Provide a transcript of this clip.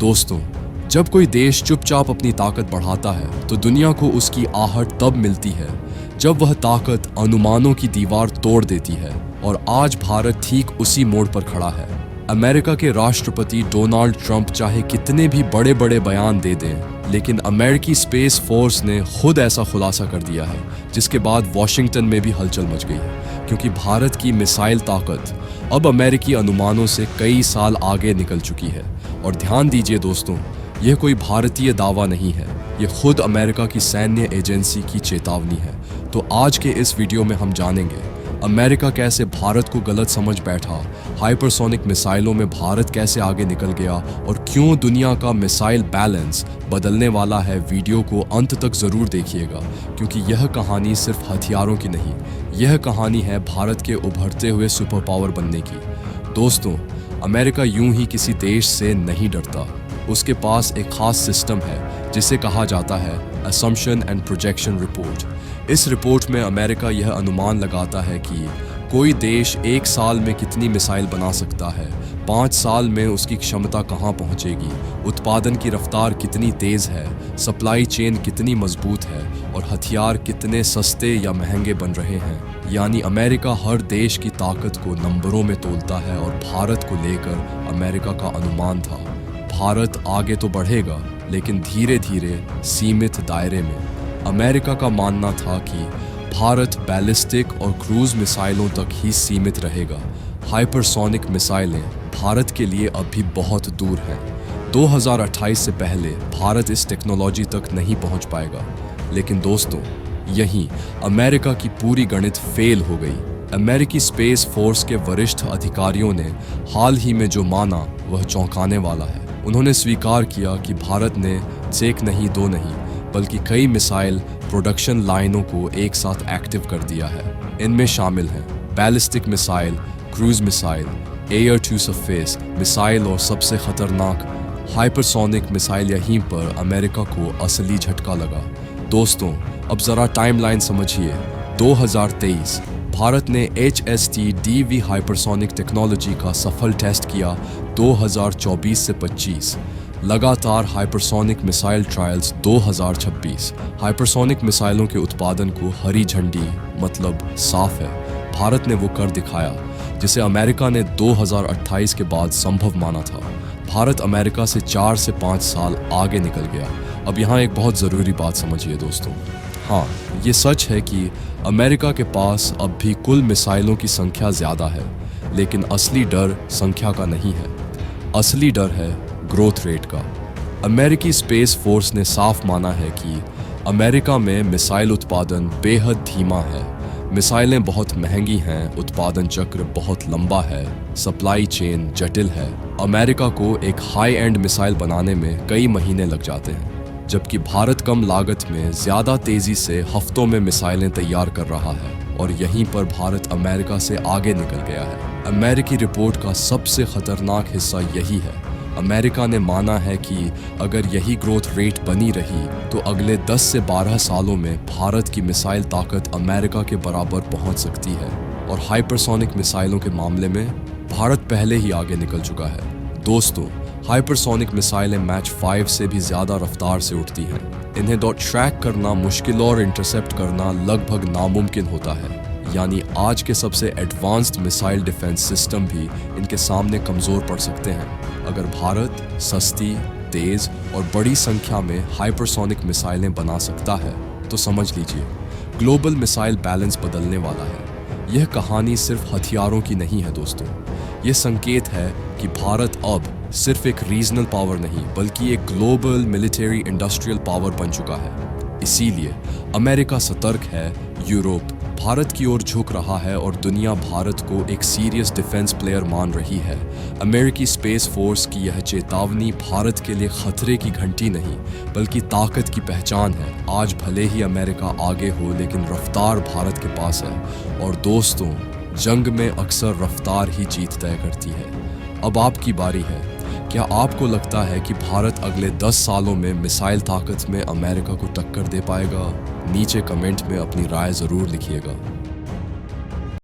दोस्तों, जब कोई देश चुपचाप अपनी ताकत बढ़ाता है तो दुनिया को उसकी आहट तब मिलती है जब वह ताकत अनुमानों की दीवार तोड़ देती है। और आज भारत ठीक उसी मोड़ पर खड़ा है। अमेरिका के राष्ट्रपति डोनाल्ड ट्रंप चाहे कितने भी बड़े बड़े बयान दे दें, लेकिन अमेरिकी स्पेस फोर्स ने खुद ऐसा खुलासा कर दिया है, जिसके बाद वॉशिंगटन में भी हलचल मच गई है, क्योंकि भारत की मिसाइल ताकत अब अमेरिकी अनुमानों से कई साल आगे निकल चुकी है। और ध्यान दीजिए दोस्तों, यह कोई भारतीय दावा नहीं है, ये खुद अमेरिका की सैन्य एजेंसी की चेतावनी है। तो आज के इस वीडियो में हम जानेंगे अमेरिका कैसे भारत को गलत समझ बैठा, हाइपरसोनिक मिसाइलों में भारत कैसे आगे निकल गया और क्यों दुनिया का मिसाइल बैलेंस बदलने वाला है। वीडियो को अंत तक ज़रूर देखिएगा, क्योंकि यह कहानी सिर्फ हथियारों की नहीं, यह कहानी है भारत के उभरते हुए सुपर पावर बनने की। दोस्तों, अमेरिका यूं ही किसी देश से नहीं डरता। उसके पास एक खास सिस्टम है जिसे कहा जाता है असम्पशन एंड प्रोजेक्शन रिपोर्ट। इस रिपोर्ट में अमेरिका यह अनुमान लगाता है कि कोई देश एक साल में कितनी मिसाइल बना सकता है, 5 साल में उसकी क्षमता कहां पहुंचेगी, उत्पादन की रफ्तार कितनी तेज है, सप्लाई चेन कितनी मजबूत है और हथियार कितने सस्ते या महंगे बन रहे हैं। यानी अमेरिका हर देश की ताकत को नंबरों में तोलता है। और भारत को लेकर अमेरिका का अनुमान था, भारत आगे तो बढ़ेगा लेकिन धीरे धीरे सीमित दायरे में। अमेरिका का मानना था कि भारत बैलिस्टिक और क्रूज मिसाइलों तक ही सीमित रहेगा। हाइपरसोनिक मिसाइलें भारत के लिए अब भी बहुत दूर हैं। 2028 से पहले भारत इस टेक्नोलॉजी तक नहीं पहुंच पाएगा। लेकिन दोस्तों, यहीं अमेरिका की पूरी गणित फेल हो गई। अमेरिकी स्पेस फोर्स के वरिष्ठ अधिकारियों ने हाल ही में जो माना वह चौंकाने वाला है। उन्होंने स्वीकार किया कि भारत ने एक नहीं, 2 नहीं, बल्कि कई मिसाइल प्रोडक्शन लाइनों को एक साथ एक्टिव कर दिया है। इनमें शामिल हैं ballistic missile, cruise missile, air to surface missile और सबसे खतरनाक हाइपरसोनिक मिसाइल। यहीं पर अमेरिका को असली झटका लगा। दोस्तों, अब ज़रा टाइमलाइन समझिए। 2023 भारत ने HST-DV हाइपरसोनिक टेक्नोलॉजी का सफल टेस्ट किया। 2024 से 25 लगातार हाइपरसोनिक मिसाइल ट्रायल्स। 2026 हाइपरसोनिक मिसाइलों के उत्पादन को हरी झंडी, मतलब साफ है। भारत ने वो कर दिखाया जिसे अमेरिका ने 2028 के बाद संभव माना था। भारत अमेरिका से 4 से 5 साल आगे निकल गया। अब यहाँ एक बहुत ज़रूरी बात समझिए दोस्तों। हाँ, ये सच है कि अमेरिका के पास अब भी कुल मिसाइलों की संख्या ज़्यादा है, लेकिन असली डर संख्या का नहीं है, असली डर है ग्रोथ रेट का। अमेरिकी स्पेस फोर्स ने साफ माना है कि अमेरिका में मिसाइल उत्पादन बेहद धीमा है। मिसाइलें बहुत महंगी हैं, उत्पादन चक्र बहुत लंबा है, सप्लाई चेन जटिल है। अमेरिका को एक हाई एंड मिसाइल बनाने में कई महीने लग जाते हैं, जबकि भारत कम लागत में ज़्यादा तेज़ी से हफ्तों में मिसाइलें तैयार कर रहा है। और यहीं पर भारत अमेरिका से आगे निकल गया है। अमेरिकी रिपोर्ट का सबसे खतरनाक हिस्सा यही है। अमेरिका ने माना है कि अगर यही ग्रोथ रेट बनी रही तो अगले 10 से 12 सालों में भारत की मिसाइल ताकत अमेरिका के बराबर पहुंच सकती है। और हाइपरसोनिक मिसाइलों के मामले में भारत पहले ही आगे निकल चुका है। दोस्तों, हाइपरसोनिक मिसाइलें मैच 5 से भी ज़्यादा रफ्तार से उड़ती हैं। इन्हें ट्रैक करना मुश्किल और इंटरसेप्ट करना लगभग नामुमकिन होता है। यानी आज के सबसे एडवांस्ड मिसाइल डिफेंस सिस्टम भी इनके सामने कमज़ोर पड़ सकते हैं। अगर भारत सस्ती, तेज़ और बड़ी संख्या में हाइपरसोनिक मिसाइलें बना सकता है तो समझ लीजिए ग्लोबल मिसाइल बैलेंस बदलने वाला है। यह कहानी सिर्फ हथियारों की नहीं है दोस्तों, यह संकेत है कि भारत अब सिर्फ एक रीजनल पावर नहीं, बल्कि एक ग्लोबल मिलिट्री इंडस्ट्रियल पावर बन चुका है। इसीलिए अमेरिका सतर्क है, यूरोप भारत की ओर झुक रहा है और दुनिया भारत को एक सीरियस डिफेंस प्लेयर मान रही है। अमेरिकी स्पेस फोर्स की यह चेतावनी भारत के लिए खतरे की घंटी नहीं, बल्कि ताकत की पहचान है। आज भले ही अमेरिका आगे हो, लेकिन रफ्तार भारत के पास है। और दोस्तों, जंग में अक्सर रफ्तार ही जीत तय करती है। अब आपकी बारी है। क्या आपको लगता है कि भारत अगले 10 सालों में मिसाइल ताकत में अमेरिका को टक्कर दे पाएगा? नीचे कमेंट में अपनी राय ज़रूर लिखिएगा।